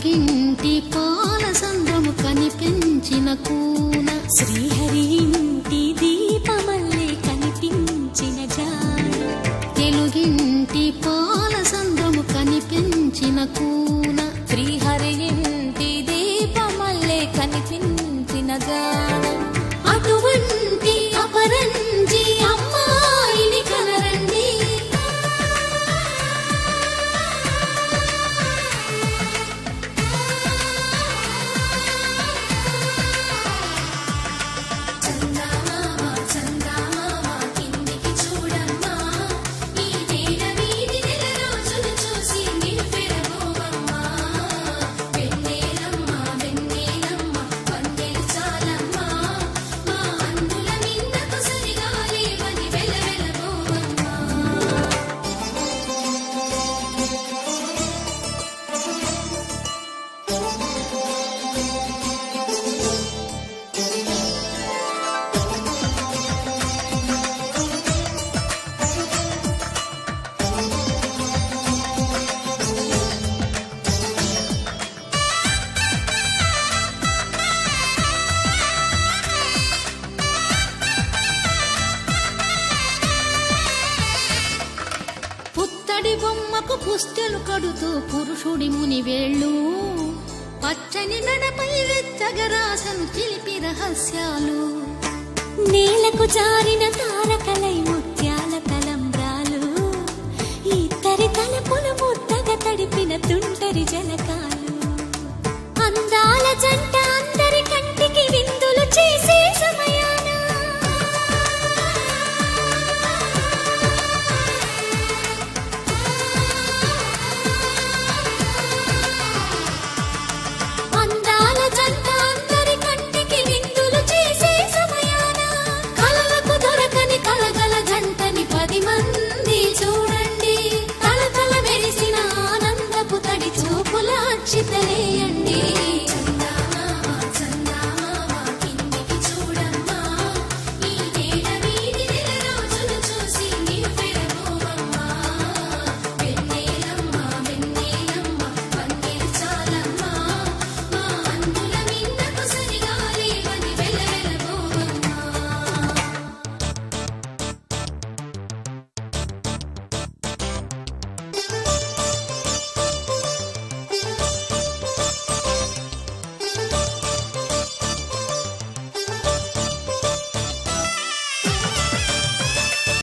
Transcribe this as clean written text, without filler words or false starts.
తెలుగింటి పాల సంద్రము కనిపించిన కూన శ్రీహరి ఇంటి దీపమల్లే కనిపించిన జాన తెలుగింటి పాల సంద్రము కనిపించిన కూన శ్రీహరి ఇంటి దీపమల్లే కనిపించిన జాన అటువంటి అపరంజి అమ్మాయిని కనరండి పుత్తడి బొమ్మకు పుస్తెలు కడుతూ పురుషుడి ముని వేళ్ళు పచ్చని మెడపై వెచ్చగరాసను చిలిపి రహస్యాలు నేలకు జారిన తారకలై ముత్యాల తలంబ్రాలు ఇద్దరి తలపుల ముద్దగా తడిపిన తుంటరి జలకాలు అందాల జంట అందరి కంటికి విందులు చేసే సమయాన అందాల జంట అందరి కంటికి విందులు చేసే సమయాన కలలకు దొరకని కలగల జంటని 10 మంది